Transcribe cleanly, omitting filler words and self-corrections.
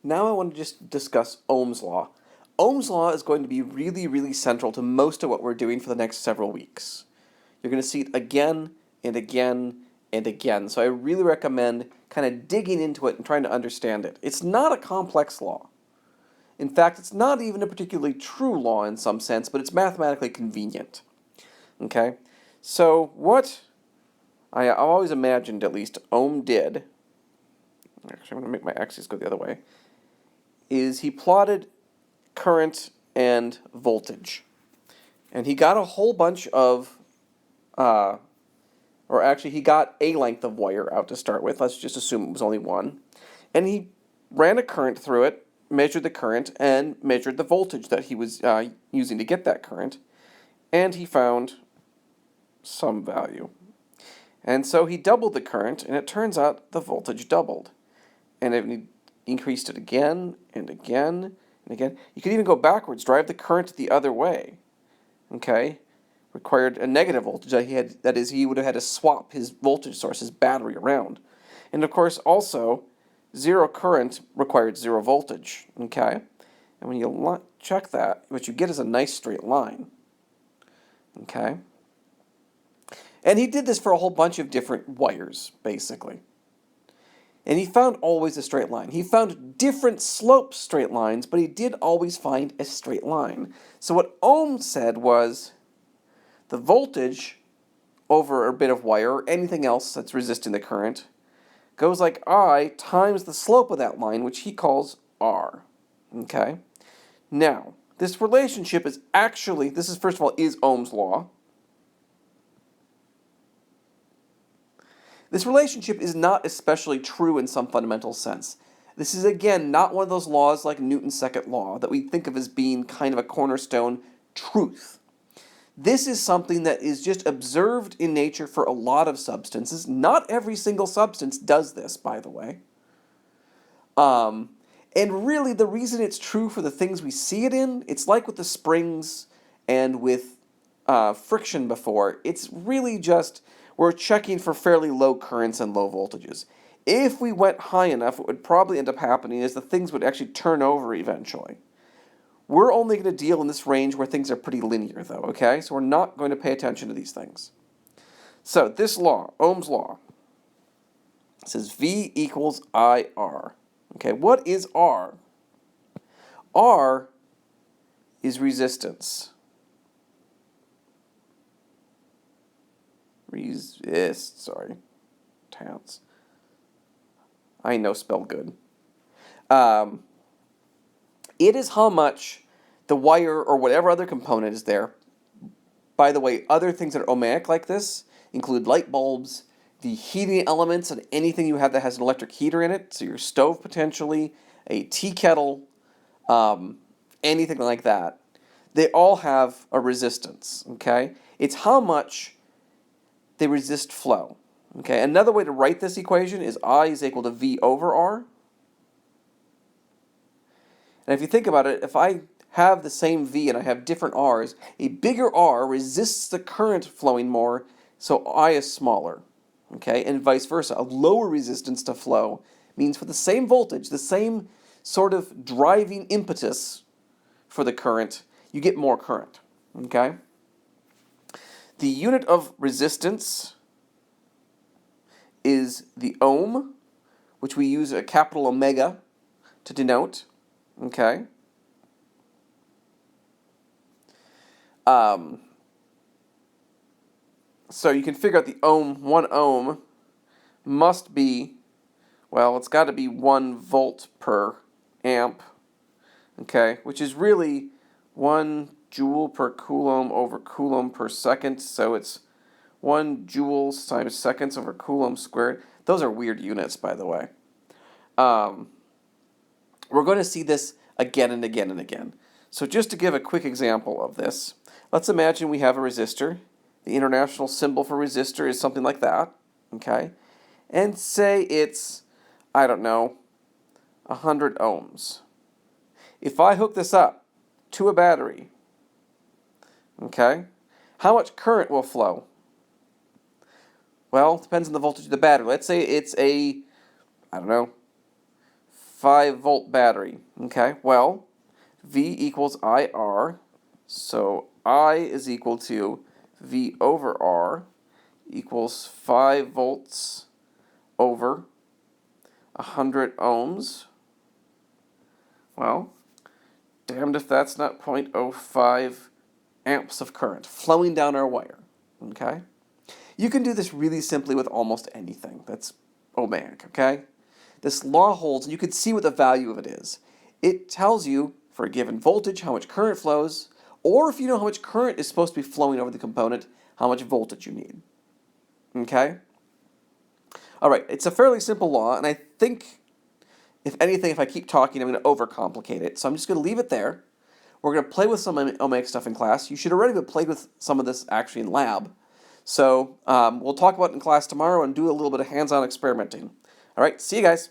Now I want to just discuss Ohm's law. Ohm's law is going to be really, really central to most of what we're doing for the next several weeks. You're going to see it again and again and again. So I really recommend kind of digging into it and trying to understand it. It's not a complex law. In fact, it's not even a particularly true law in some sense, but it's mathematically convenient. Okay? So what I always imagined, at least, Ohm did, actually I'm going to make my axis go the other way, is he plotted current and voltage. And he got a whole bunch of, or actually he got a length of wire out to start with. Let's just assume it was only one. And he ran a current through it, measured the current, and measured the voltage that he was using to get that current. And he found some value. And so he doubled the current, and it turns out the voltage doubled. And he increased it again and again and again. You could even go backwards, drive the current the other way. Okay? Required a negative voltage. That is, he would have had to swap his voltage source, his battery, around. And of course, also, zero current required zero voltage. Okay? And when you check that, what you get is a nice straight line. Okay? And he did this for a whole bunch of different wires, basically. And he found always a straight line. He found different slope straight lines, but he did always find a straight line. So what Ohm said was the voltage over a bit of wire or anything else that's resisting the current goes like I times the slope of that line, which he calls R. Okay? Now, this relationship is actually, this is first of all, is Ohm's law. This relationship is not especially true in some fundamental sense. This is, again, not one of those laws like Newton's second law that we think of as being kind of a cornerstone truth. This is something that is just observed in nature for a lot of substances. Not every single substance does this, by the way. And really, the reason it's true for the things we see it in, it's like with the springs and with friction before. It's really just we're checking for fairly low currents and low voltages. If we went high enough, what would probably end up happening is the things would actually turn over eventually. We're only going to deal in this range where things are pretty linear, though, okay? So we're not going to pay attention to these things. So this law, Ohm's law, says V equals IR. Okay, what is R? R is resistance. Towns. I know spell good. It is how much the wire or whatever other component is there. By the way, other things that are ohmic like this include light bulbs, the heating elements, and anything you have that has an electric heater in it, so your stove potentially, a tea kettle, anything like that. They all have a resistance, okay? It's how much they resist flow. Okay, another way to write this equation is I is equal to V over R. And if you think about it, if I have the same V and I have different R's, a bigger R resists the current flowing more, so I is smaller. Okay, and vice versa. A lower resistance to flow means for the same voltage, the same sort of driving impetus for the current, you get more current. Okay? The unit of resistance is the ohm, which we use a capital omega to denote. Okay? So you can figure out the ohm, 1 ohm must be, well, it's got to be 1 volt per amp, okay, which is really 1 joule per coulomb over coulomb per second, so it's 1 joules times seconds over coulomb squared. Those are weird units, by the way. We're going to see this again and again and again. So just to give a quick example of this, let's imagine we have a resistor. The international symbol for resistor is something like that, okay? And say it's, I don't know, 100 ohms. If I hook this up to a battery, okay, how much current will flow? Well, it depends on the voltage of the battery. Let's say it's a, I don't know, 5-volt battery. Okay, well, V equals IR, so I is equal to V over R equals 5 volts over 100 ohms. Well, damned if that's not 0.05 amps of current flowing down our wire. Okay? You can do this really simply with almost anything that's ohmic, okay? This law holds, and you can see what the value of it is. It tells you, for a given voltage, how much current flows, or if you know how much current is supposed to be flowing over the component, how much voltage you need. Okay? All right, it's a fairly simple law, and I think, if anything, if I keep talking, I'm going to overcomplicate it. So I'm just going to leave it there. We're going to play with some ohmic stuff in class. You should already have played with some of this actually in lab. So we'll talk about it in class tomorrow and do a little bit of hands-on experimenting. All right, see you guys.